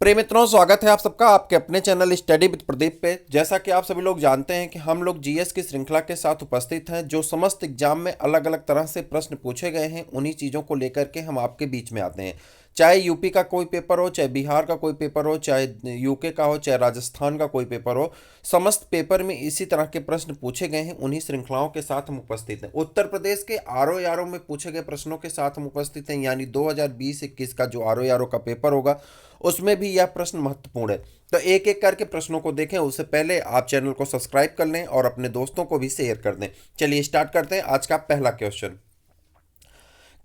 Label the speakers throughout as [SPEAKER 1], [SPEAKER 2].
[SPEAKER 1] प्रिय मित्रों, स्वागत है आप सबका आपके अपने चैनल स्टडी विद प्रदीप पे। जैसा कि आप सभी लोग जानते हैं कि हम लोग जीएस की श्रृंखला के साथ उपस्थित हैं, जो समस्त एग्जाम में अलग अलग तरह से प्रश्न पूछे गए हैं, उन्हीं चीज़ों को लेकर के हम आपके बीच में आते हैं। चाहे यूपी का कोई पेपर हो, चाहे बिहार का कोई पेपर हो, चाहे यूके का हो, चाहे राजस्थान का कोई पेपर हो, समस्त पेपर में इसी तरह के प्रश्न पूछे गए हैं। उन्हीं श्रृंखलाओं के साथ हम उपस्थित हैं। उत्तर प्रदेश के आरओ यारो में पूछे गए प्रश्नों के साथ हम उपस्थित हैं, यानी 2020-21 का जो आरओ यारो का पेपर होगा उसमें भी यह प्रश्न महत्वपूर्ण है। तो एक एक करके प्रश्नों को देखें, उससे पहले आप चैनल को सब्सक्राइब कर लें और अपने दोस्तों को भी शेयर कर दें। चलिए स्टार्ट करते हैं। आज का पहला क्वेश्चन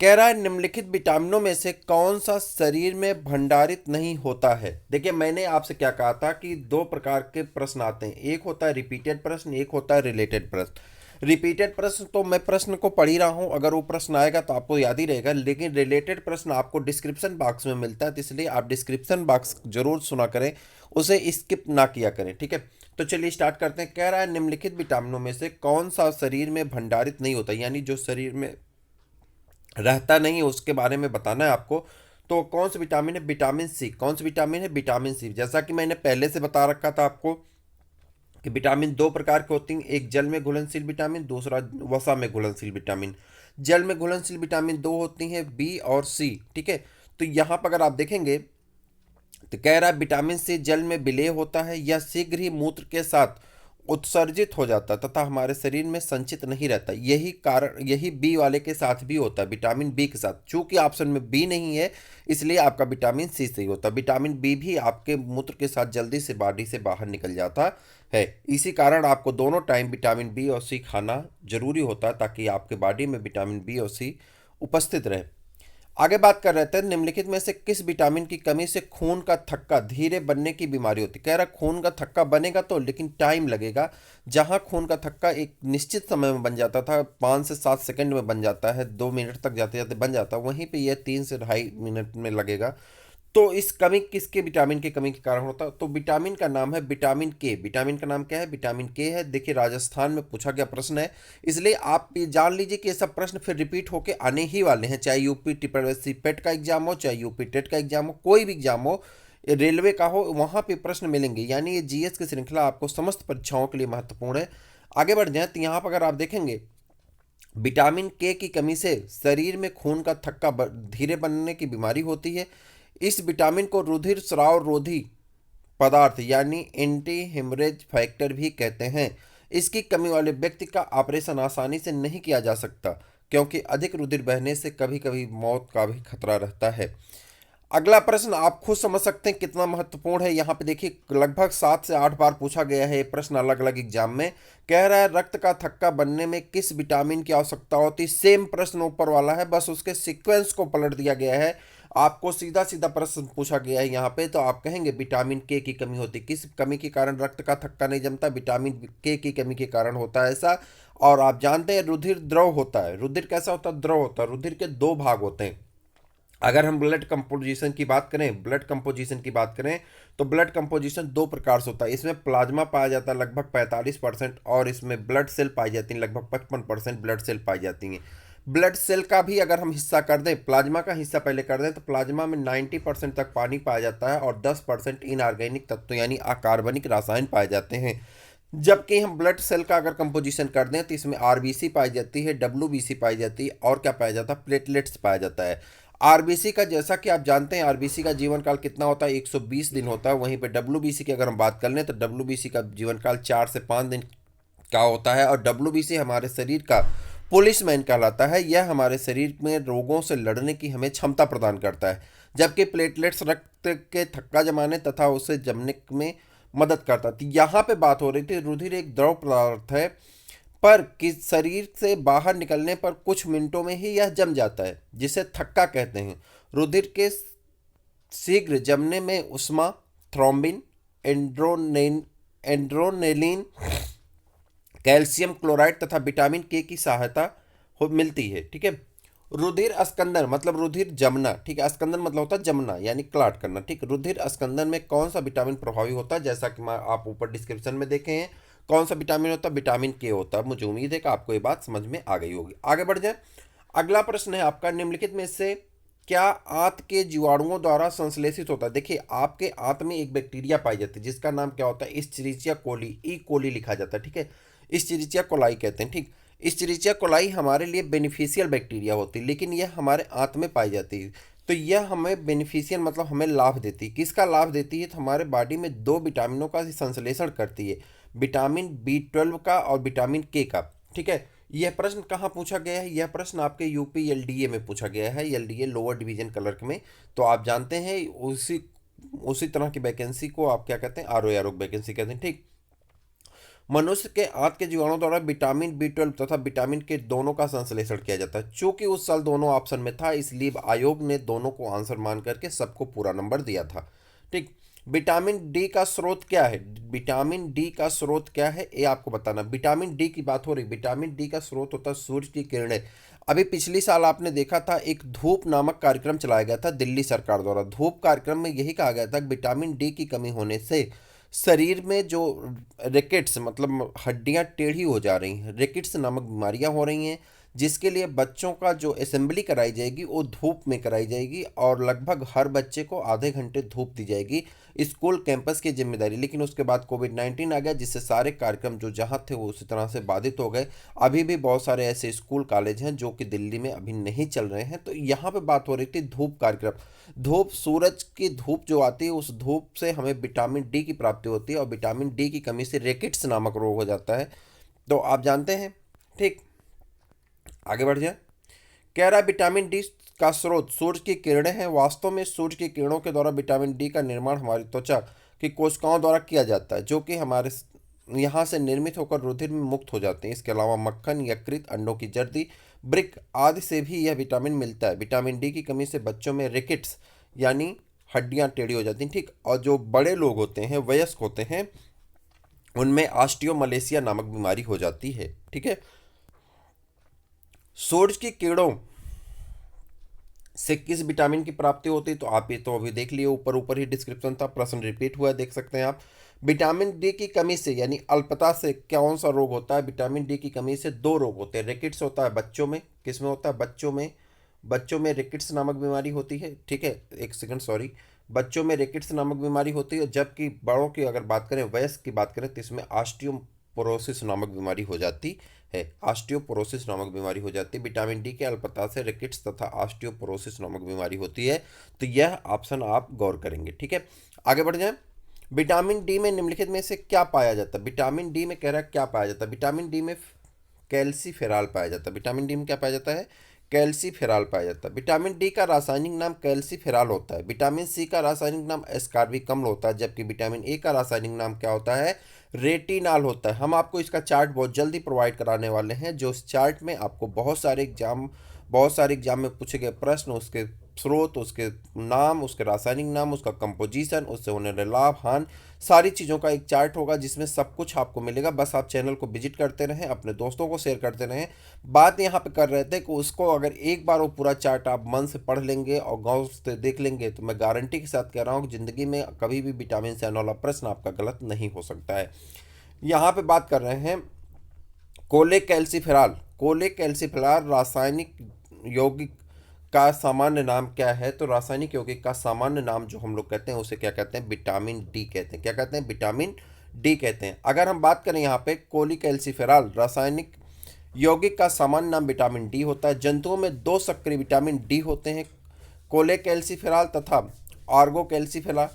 [SPEAKER 1] कह रहा है, निम्नलिखित विटामिनों में से कौन सा शरीर में भंडारित नहीं होता है। देखिए, मैंने आपसे क्या कहा था कि दो प्रकार के प्रश्न आते हैं, एक होता है रिपीटेड प्रश्न, एक होता है रिलेटेड प्रश्न। रिपीटेड प्रश्न तो मैं प्रश्न को पढ़ ही रहा हूं, अगर वो प्रश्न आएगा तो आपको याद ही रहेगा, लेकिन रिलेटेड प्रश्न आपको डिस्क्रिप्शन बॉक्स में मिलता है, तो इसलिए आप डिस्क्रिप्शन बॉक्स जरूर सुना करें, उसे स्किप ना किया करें। ठीक है, तो चलिए स्टार्ट करते हैं। कह रहा है, निम्नलिखित विटामिनों में से कौन सा शरीर में भंडारित नहीं होता, यानी जो शरीर में रहता नहीं है उसके बारे में बताना है आपको। तो कौन सा विटामिन है? Vitamin C. कौन सा विटामिन है? Vitamin C. जैसा कि मैंने पहले से बता रखा था आपको कि विटामिन दो प्रकार के होती हैं, एक जल में घुलनशील विटामिन, दूसरा वसा में घुलनशील विटामिन। जल में घुलनशील विटामिन दो होती हैं, बी और सी। ठीक है, तो यहाँ पर अगर आप देखेंगे तो कह रहा है विटामिन सी जल में विलेय होता है, यह शीघ्र ही मूत्र के साथ उत्सर्जित हो जाता है तथा हमारे शरीर में संचित नहीं रहता। यही कारण, यही बी वाले के साथ भी होता है, विटामिन बी के साथ। चूंकि ऑप्शन में बी नहीं है, इसलिए आपका विटामिन सी सही होता है। विटामिन बी भी आपके मूत्र के साथ जल्दी से बॉडी से बाहर निकल जाता है। इसी कारण आपको दोनों टाइम विटामिन बी और सी खाना जरूरी होता है, ताकि आपके बॉडी में विटामिन बी और सी उपस्थित रहे। आगे बात कर रहे थे, निम्नलिखित में से किस विटामिन की कमी से खून का थक्का धीरे बनने की बीमारी होती है। कह रहा खून का थक्का बनेगा तो, लेकिन टाइम लगेगा। जहां खून का थक्का एक निश्चित समय में बन जाता था, 5 से 7 सेकंड में बन जाता है, 2 मिनट तक जाते जाते बन जाता है, वहीं पे यह 3 से 2.5 मिनट में लगेगा। तो इस कमी किसके विटामिन की कमी के कारण होता है? तो विटामिन का नाम है विटामिन के। विटामिन का नाम क्या है? विटामिन के है। देखिए, राजस्थान में पूछा गया प्रश्न है, इसलिए आप ये जान लीजिए कि ये सब प्रश्न फिर रिपीट होके आने ही वाले हैं, चाहे यूपी ट्रिपल एस सी पेट का एग्जाम हो, चाहे यूपी टेट का एग्जाम हो, कोई भी एग्जाम हो, रेलवे का हो, वहां पे प्रश्न मिलेंगे। यानी ये जीएस की श्रृंखला आपको समस्त परीक्षाओं के लिए महत्वपूर्ण है। आगे बढ़ जाए तो यहाँ पर अगर आप देखेंगे, विटामिन के की कमी से शरीर में खून का थक्का धीरे बनने की बीमारी होती है। इस विटामिन को रुधिर स्राव रोधी पदार्थ यानी एंटी हेमरेज फैक्टर भी कहते हैं। इसकी कमी वाले व्यक्ति का ऑपरेशन आसानी से नहीं किया जा सकता, क्योंकि अधिक रुधिर बहने से कभी कभी मौत का भी खतरा रहता है। अगला प्रश्न आप खुद समझ सकते हैं कितना महत्वपूर्ण है। यहाँ पे देखिए, लगभग 7 से 8 बार पूछा गया है ये प्रश्न अलग अलग एग्जाम में। कह रहा है, रक्त का थक्का बनने में किस विटामिन की आवश्यकता होती है। सेम प्रश्न ऊपर वाला है, बस उसके सीक्वेंस को पलट दिया गया है। आपको सीधा सीधा प्रश्न पूछा गया है यहाँ पे, तो आप कहेंगे विटामिन के की कमी होती है। किस कमी के कारण रक्त का थक्का नहीं जमता? विटामिन के की कमी के कारण होता है ऐसा। और आप जानते हैं रुधिर द्रव होता है। रुधिर कैसा होता है? द्रव होता है। रुधिर के दो भाग होते हैं। अगर हम ब्लड कंपोजिशन की बात करें, तो ब्लड कंपोजिशन दो प्रकार से होता है। इसमें प्लाज्मा पाया जाता है लगभग 45%, और इसमें ब्लड सेल पाई जाती हैं लगभग 55% ब्लड सेल पाई जाती हैं। ब्लड सेल का भी अगर हम हिस्सा कर दें, प्लाज्मा का हिस्सा पहले कर दें, तो प्लाज्मा में 90% तक पानी पाया जाता है और 10% इनऑर्गेनिक तत्व यानी अकार्बनिक रसायन पाए जाते हैं। जबकि हम ब्लड सेल का अगर कंपोजिशन कर दें, तो इसमें आरबीसी पाई जाती है, डब्ल्यूबीसी पाई जाती है, और क्या पाया जाता है? प्लेटलेट्स पाया जाता है। आरबीसी का, जैसा कि आप जानते हैं, आरबीसी का जीवन काल कितना होता है? 120 दिन होता है। वहीं पे डब्ल्यूबीसी की अगर हम बात कर लें, तो डब्ल्यूबीसी का जीवन काल 4 से 5 दिन का होता है। और डब्ल्यूबीसी हमारे शरीर का पुलिसमैन कहलाता है। यह हमारे शरीर में रोगों से लड़ने की हमें क्षमता प्रदान करता है। जबकि प्लेटलेट्स रक्त के थक्का जमाने तथा उसे जमने में मदद करता है। तो यहाँ पे बात हो रही थी, रुधिर एक द्रव पदार्थ है, पर किस शरीर से बाहर निकलने पर कुछ मिनटों में ही यह जम जाता है, जिसे थक्का कहते हैं। रुधिर के शीघ्र जमने में उष्मा, थ्रोम्बिन, एंड्रोनेलिन, कैल्शियम क्लोराइड तथा विटामिन के की सहायता हो मिलती है। ठीक है, रुधिर अस्कंदन मतलब रुधिर जमना। ठीक है, अस्कंदन मतलब होता है जमना यानी क्लॉट करना। ठीक, रुधिर अस्कंदन में कौन सा विटामिन प्रभावी होता है? जैसा कि आप ऊपर डिस्क्रिप्शन में देखे हैं, कौन सा विटामिन होता है? विटामिन के होता है। मुझे उम्मीद है कि आपको ये बात समझ में आ गई होगी। आगे बढ़ जाए, अगला प्रश्न है आपका, निम्नलिखित में से क्या आंत के जीवाणुओं द्वारा संश्लेषित होता है? देखिए, आपके आंत में एक बैक्टीरिया पाई जाती है जिसका नाम क्या होता है? इस्चरिचिया कोली, ई कोली लिखा जाता है, ठीक है। इस्चरिचिया कोलाई कहते हैं, ठीक। इस्चरिचिया कोलाई हमारे लिए बेनिफिशियल बैक्टीरिया होती है, लेकिन यह हमारे आंत में पाई जाती है। तो यह हमें बेनिफिशियल मतलब हमें लाभ देती है। किसका लाभ देती है? तो हमारे बॉडी में दो विटामिनों का संश्लेषण करती है, विटामिन B12 का और विटामिन के का, ठीक है। यह प्रश्न कहाँ पूछा गया है? यह प्रश्न आपके यूपी एलडीए में पूछा गया है, एलडीए लोअर डिवीजन क्लर्क में। तो आप जानते हैं उसी उसी तरह की वैकेंसी को आप क्या कहते हैं? आरोप वैकेंसी कहते हैं, ठीक। मनुष्य के आंत के जीवाणुओं द्वारा विटामिन B12 तथा विटामिन के दोनों का संश्लेषण किया जाता है। चूंकि उस साल दोनों ऑप्शन में था, इसलिए आयोग ने दोनों को आंसर मान करके सबको पूरा नंबर दिया था, ठीक। विटामिन डी का स्रोत क्या है? विटामिन डी का स्रोत क्या है ये आपको बताना। विटामिन डी की बात हो रही, विटामिन डी का स्रोत होता है सूर्य की किरणें। अभी पिछली साल आपने देखा था एक धूप नामक कार्यक्रम चलाया गया था दिल्ली सरकार द्वारा। धूप कार्यक्रम में यही कहा गया था कि विटामिन डी की कमी होने से शरीर में जो रिकेट्स मतलब हड्डियां टेढ़ी हो जा रही हैं, रिकेट्स नामक बीमारियां हो रही हैं, जिसके लिए बच्चों का जो असेंबली कराई जाएगी वो धूप में कराई जाएगी और लगभग हर बच्चे को आधे घंटे धूप दी जाएगी, स्कूल कैंपस की जिम्मेदारी। लेकिन उसके बाद कोविड-19 आ गया, जिससे सारे कार्यक्रम जो जहाँ थे वो उसी तरह से बाधित हो गए। अभी भी बहुत सारे ऐसे स्कूल कॉलेज हैं जो कि दिल्ली में अभी नहीं चल रहे हैं। तो यहाँ पे बात हो रही थी धूप कार्यक्रम। धूप, सूरज की धूप जो आती है, उस धूप से हमें विटामिन डी की प्राप्ति होती है और विटामिन डी की कमी से रिकेट्स नामक रोग हो जाता है। तो आप जानते हैं, ठीक। आगे बढ़ जाए। कह रहा है विटामिन डी का स्रोत सूर्य की किरणें हैं। वास्तव में सूर्य की किरणों के द्वारा विटामिन डी का निर्माण हमारी त्वचा की कोशिकाओं द्वारा किया जाता है, जो कि हमारे यहाँ से निर्मित होकर रुधिर में मुक्त हो जाते हैं। इसके अलावा मक्खन, यकृत, अंडों की जर्दी, ब्रिक आदि से भी यह विटामिन मिलता है। विटामिन डी की कमी से बच्चों में रिकेट्स यानी हड्डियाँ टेढ़ी हो जाती हैं, ठीक। और जो बड़े लोग होते हैं, वयस्क होते हैं, उनमें ऑस्टियोमलेशिया नामक बीमारी हो जाती है, ठीक है। सूर्य की किरणों से किस विटामिन की प्राप्ति होती है? तो आप ये तो अभी देख लिए, ऊपर ऊपर ही डिस्क्रिप्शन था, प्रश्न रिपीट हुआ है, देख सकते हैं आप। विटामिन डी की कमी से यानी अल्पता से कौन सा रोग होता है? विटामिन डी की कमी से दो रोग होते हैं। रिकेट्स होता है बच्चों में। किस में होता है? बच्चों में रिकेट्स नामक बीमारी होती है, ठीक है। एक सेकंड, सॉरी। बच्चों में रिकेट्स नामक बीमारी होती है, जबकि बड़ों की अगर बात करें, वयस्क की बात करें, तो इसमें ऑस्टियोपोरोसिस नामक बीमारी हो जाती है। ऑस्टियोपोरोसिस नामक बीमारी हो जाती है। विटामिन डी के अल्पता से रिकेट्स तथा ऑस्टियोपोरोसिस नामक बीमारी होती है। तो यह ऑप्शन आप गौर करेंगे, ठीक है। आगे बढ़ जाएं। विटामिन डी में निम्नलिखित में से क्या पाया जाता है? विटामिन डी में कह रहा है क्या पाया जाता है? विटामिन डी में कैल्सीफेरॉल पाया जाता है। विटामिन डी में क्या पाया जाता है? कैल्सीफेरॉल पाया जाता है। विटामिन डी का रासायनिक नाम कैल्सीफेरॉल होता है। विटामिन सी का रासायनिक नाम एस्कॉर्बिक अम्ल होता है, जबकि विटामिन ए का रासायनिक नाम क्या होता है? रेटिनॉल होता है। हम आपको इसका चार्ट बहुत जल्दी प्रोवाइड कराने वाले हैं, जो इस चार्ट में आपको बहुत सारे एग्जाम में पूछे गए प्रश्न, उसके स्रोत, उसके नाम, उसके रासायनिक नाम, उसका कंपोजिशन, उससे होने वाले लाभ, हानि, सारी चीज़ों का एक चार्ट होगा जिसमें सब कुछ आपको मिलेगा। बस आप चैनल को विजिट करते रहें, अपने दोस्तों को शेयर करते रहें। बात यहाँ पे कर रहे थे कि उसको अगर एक बार वो पूरा चार्ट आप मन से पढ़ लेंगे और गौर से देख लेंगे, तो मैं गारंटी के साथ कह रहा हूँ कि ज़िंदगी में कभी भी विटामिन से आने वाला प्रश्न आपका गलत नहीं हो सकता है। यहाँ पे बात कर रहे हैं कोलेकैल्सिफेरॉल। कोलेकैल्सिफेरॉल रासायनिक यौगिक का सामान्य नाम क्या है? तो रासायनिक यौगिक का सामान्य नाम जो हम लोग कहते हैं उसे क्या कहते हैं? विटामिन डी कहते हैं। क्या कहते हैं? विटामिन डी कहते हैं। अगर हम बात करें यहाँ पे कोलिकैल्सिफेरॉल रासायनिक यौगिक का सामान्य नाम विटामिन डी होता है। जंतुओं में दो सक्रिय विटामिन डी होते हैं, कोलेकैल्सिफेरॉल तथा आर्गोकैल्सिफेरॉल।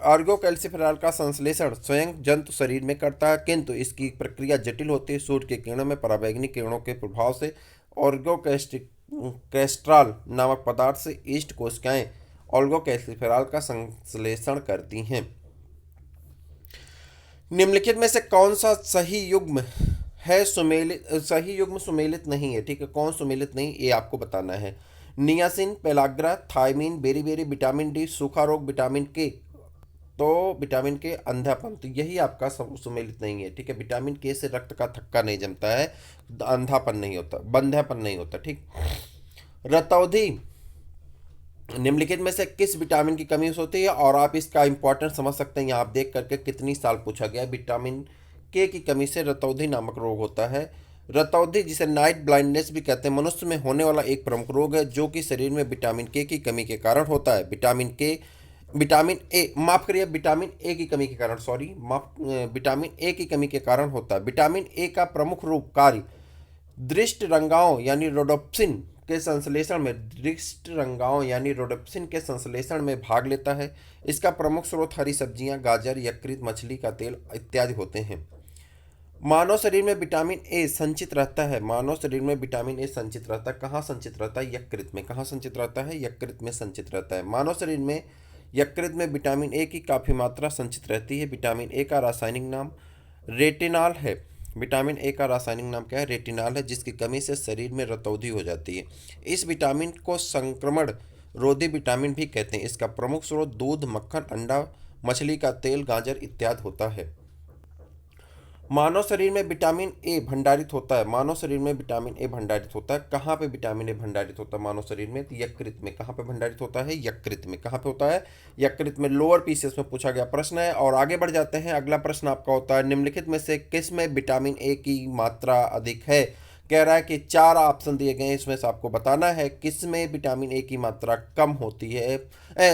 [SPEAKER 1] आर्गोकैल्सिफेरॉल का संश्लेषण स्वयं जंतु शरीर में करता है, किंतु इसकी प्रक्रिया जटिल होती है। सूर्य की किरणों में पराबैंगनी किरणों के प्रभाव से ऑर्गोकेस्ट्रॉल नामक पदार्थ से ईस्ट कोशिकाएं ऑर्गोकैल्सिफेरॉल का संश्लेषण करती हैं। निम्नलिखित में से कौन सा सही युग्म है सही युग्म सुमेलित नहीं है? ठीक है, कौन सुमेलित नहीं, ये आपको बताना है। Niacin, pellagra, thiamine, beri, vitamin D, सूखा रोग, विटामिन के। तो विटामिन के अंधापन, तो यही आपका सब सुमेलित नहीं है, ठीक है। विटामिन के से रक्त का थक्का नहीं जमता है, अंधापन नहीं होता, बंध्यापन नहीं होता, ठीक। रतौंधी निम्नलिखित में से किस विटामिन की कमी होती है? और आप इसका इंपॉर्टेंट समझ सकते हैं, यहाँ आप देख करके कितनी साल पूछा गया। विटामिन के की कमी से रतौंधी नामक रोग होता है। रतौंधी, जिसे नाइट ब्लाइंडनेस भी कहते हैं, मनुष्य में होने वाला एक प्रमुख रोग है जो कि शरीर में विटामिन के की कमी के कारण होता है। विटामिन ए, माफ करिए, विटामिन ए की कमी के कारण, सॉरी माफ, विटामिन ए की कमी के कारण होता है। विटामिन ए का प्रमुख रूप कार्य दृष्ट रंगाओं यानी रोडोप्सिन के संश्लेषण में भाग लेता है। इसका प्रमुख स्रोत हरी सब्जियां, गाजर, यकृत, मछली का तेल इत्यादि होते हैं। मानव शरीर में विटामिन ए संचित रहता है। कहाँ संचित रहता है? यकृत में। कहाँ संचित रहता है? यकृत में संचित रहता है। मानव शरीर में यकृत में विटामिन ए की काफ़ी मात्रा संचित रहती है। विटामिन ए का रासायनिक नाम रेटिनॉल है। विटामिन ए का रासायनिक नाम क्या है? रेटिनॉल है, जिसकी कमी से शरीर में रतौंधी हो जाती है। इस विटामिन को संक्रमण रोधी विटामिन भी कहते हैं। इसका प्रमुख स्रोत दूध, मक्खन, अंडा, मछली का तेल, गाजर इत्यादि होता है। मानव शरीर में विटामिन ए भंडारित होता है। कहाँ पे विटामिन ए भंडारित होता है मानव शरीर में? तो यकृत में। कहाँ पे भंडारित होता है? यकृत में। कहाँ पे होता है? यकृत में। लोअर पीसीएस में पूछा गया प्रश्न है। और आगे बढ़ जाते हैं। अगला प्रश्न आपका होता है, निम्नलिखित में से किस में विटामिन ए की मात्रा अधिक है? कह रहा है कि 4 ऑप्शन दिए गए हैं, इसमें से आपको बताना है किस में विटामिन ए की मात्रा कम होती है,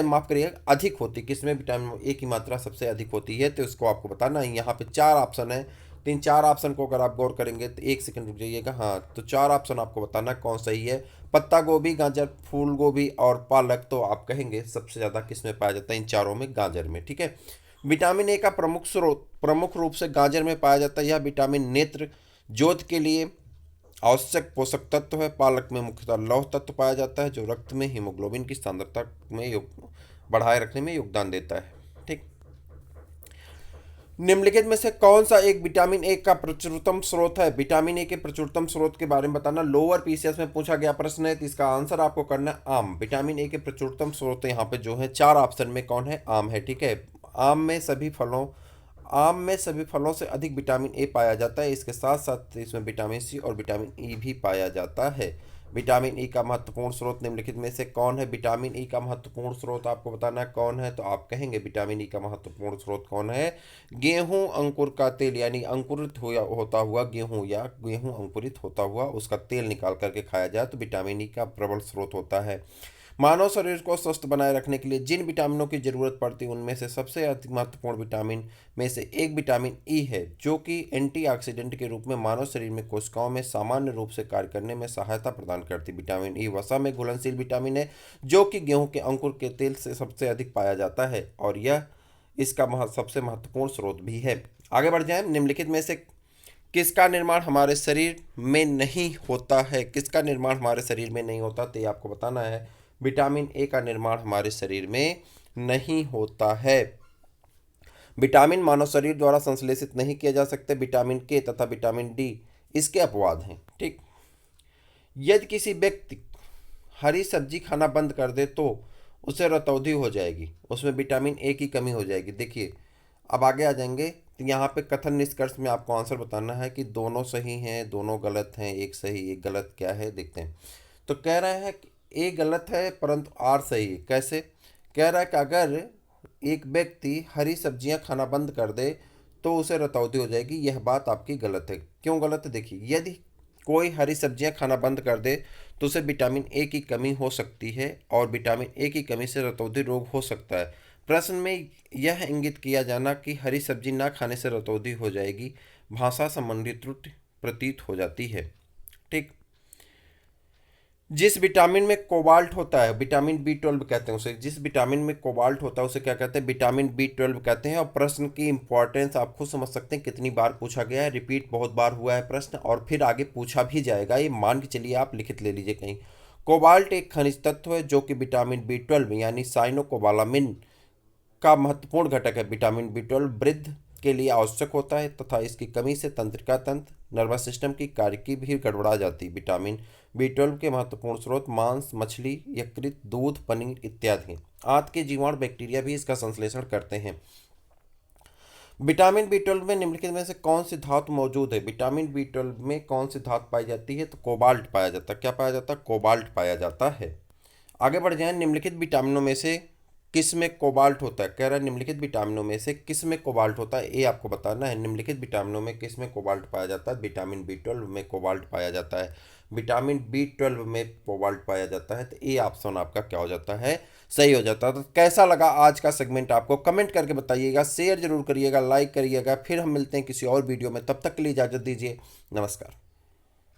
[SPEAKER 1] माफ करिए अधिक होती है, किस में विटामिन ए की मात्रा सबसे अधिक होती है, तो इसको आपको बताना है। यहाँ पे 4 ऑप्शन है। 3-4 ऑप्शन को अगर आप गौर करेंगे तो एक सेकंड रुक जाइएगा। हाँ, तो 4 ऑप्शन आपको बताना कौन सही है। पत्ता गोभी, गाजर, फूल गोभी और पालक। तो आप कहेंगे सबसे ज़्यादा किस में पाया जाता है? इन चारों में, गाजर में। ठीक है। विटामिन ए का प्रमुख रूप से गाजर में पाया जाता है। यह विटामिन नेत्र ज्योति के लिए आवश्यक पोषक तत्व है। पालक में मुख्यतः लौह तत्व पाया जाता है जो रक्त में हीमोग्लोबिन की सांद्रता में बढ़ाए रखने में योगदान देता है। ठीक। निम्नलिखित में से कौन सा एक विटामिन ए का प्रचुरतम स्रोत है? विटामिन ए के प्रचुरतम स्रोत के बारे में बताना। लोअर पीसीएस में पूछा गया प्रश्न है, तो इसका आंसर आपको करना है आम। विटामिन ए के प्रचुरतम स्रोत यहाँ पे जो है 4 ऑप्शन में कौन है? आम है। ठीक है। आम में सभी फलों से अधिक विटामिन ए पाया जाता है। इसके साथ साथ इसमें विटामिन सी और विटामिन ई भी पाया जाता है। विटामिन ई का महत्वपूर्ण स्रोत निम्नलिखित में से कौन है? विटामिन ई का महत्वपूर्ण स्रोत आपको बताना है कौन है, तो आप कहेंगे विटामिन ई का महत्वपूर्ण स्रोत कौन है? गेहूं अंकुर का तेल, यानी अंकुरित होता हुआ गेहूं या गेहूं अंकुरित होता हुआ उसका तेल निकाल करके खाया जाए तो विटामिन ई का प्रबल स्रोत होता है। मानव शरीर को स्वस्थ बनाए रखने के लिए जिन विटामिनों की जरूरत पड़ती है उनमें से सबसे अधिक महत्वपूर्ण विटामिन में से एक विटामिन ई है, जो कि एंटीऑक्सीडेंट के रूप में मानव शरीर में कोशिकाओं में सामान्य रूप से कार्य करने में सहायता प्रदान करती है। विटामिन ई वसा में घुलनशील विटामिन है जो कि गेहूं के अंकुर के तेल से सबसे अधिक पाया जाता है और यह इसका सबसे महत्वपूर्ण स्रोत भी है। आगे बढ़ जाए। निम्नलिखित में से किसका निर्माण हमारे शरीर में नहीं होता है? किसका निर्माण हमारे शरीर में नहीं होता, तो ये आपको बताना है। विटामिन ए का निर्माण हमारे शरीर में नहीं होता है। विटामिन मानव शरीर द्वारा संश्लेषित नहीं किया जा सकते। विटामिन के तथा विटामिन डी इसके अपवाद हैं। ठीक। यदि किसी व्यक्ति हरी सब्जी खाना बंद कर दे तो उसे रतौंधी हो जाएगी, उसमें विटामिन ए की कमी हो जाएगी। देखिए, अब आगे आ जाएंगे। तो यहाँ पे कथन निष्कर्ष में आपको आंसर बताना है कि दोनों सही हैं, दोनों गलत हैं, एक सही एक गलत, क्या है देखते हैं। तो कह रहे हैं कि ए गलत है परंतु आर सही है। कैसे? कह रहा है कि अगर एक व्यक्ति हरी सब्जियां खाना बंद कर दे तो उसे रतौंधी हो जाएगी। यह बात आपकी गलत है। क्यों गलत है? देखिए, यदि कोई हरी सब्जियां खाना बंद कर दे तो उसे विटामिन ए की कमी हो सकती है और विटामिन ए की कमी से रतौंधी रोग हो सकता है। प्रश्न में यह इंगित किया जाना कि हरी सब्जी ना खाने से रतौंधी हो जाएगी भाषा संबंधी त्रुटि प्रतीत हो जाती है। ठीक। जिस विटामिन में कोबाल्ट होता है, विटामिन B12 कहते हैं उसे, जिस विटामिन में कोबाल्ट होता है उसे क्या कहते हैं? विटामिन B12 कहते हैं। और प्रश्न की इंपॉर्टेंस आप खुद समझ सकते हैं कितनी बार पूछा गया है। रिपीट बहुत बार हुआ है प्रश्न और फिर आगे पूछा भी जाएगा, ये मान के चलिए, आप लिखित ले लीजिए कहीं। कोबाल्ट एक खनिज तत्व है जो कि विटामिन B12 यानी साइनोकोबालामिन का महत्वपूर्ण घटक है। विटामिन B12 वृद्धि के लिए आवश्यक होता है तथा इसकी कमी से तंत्रिका तंत्र, नर्वस सिस्टम की कार्यकी भी गड़बड़ा जाती है। विटामिन B12 के महत्वपूर्ण स्रोत मांस, मछली, यकृत, दूध, पनीर इत्यादि हैं। आंत के जीवाणु, बैक्टीरिया भी इसका संश्लेषण करते हैं। विटामिन B12 में निम्नलिखित में से कौन सी धातु मौजूद है? विटामिन B12 में कौन सी धातु पाई जाती है? तो कोबाल्ट पाया जाता है। क्या पाया जाता है? कोबाल्ट पाया जाता है। आगे बढ़ जाए। निम्नलिखित विटामिनों में से किस में कोबाल्ट होता है? कह रहा है निम्नलिखित विटामिनों में से किस में कोबाल्ट होता है, ये आपको बताना है। निम्नलिखित विटामिनों में किस में कोबाल्ट पाया जाता है? विटामिन B12 में कोबाल्ट पाया जाता है। विटामिन B12 में कोबाल्ट पाया जाता है, तो ये ऑप्शन आपका क्या हो जाता है? सही हो जाता है। तो कैसा लगा आज का सेगमेंट आपको कमेंट करके बताइएगा, शेयर जरूर करिएगा, लाइक करिएगा। फिर हम मिलते हैं किसी और वीडियो में, तब तक के लिए इजाज़त दीजिए। नमस्कार।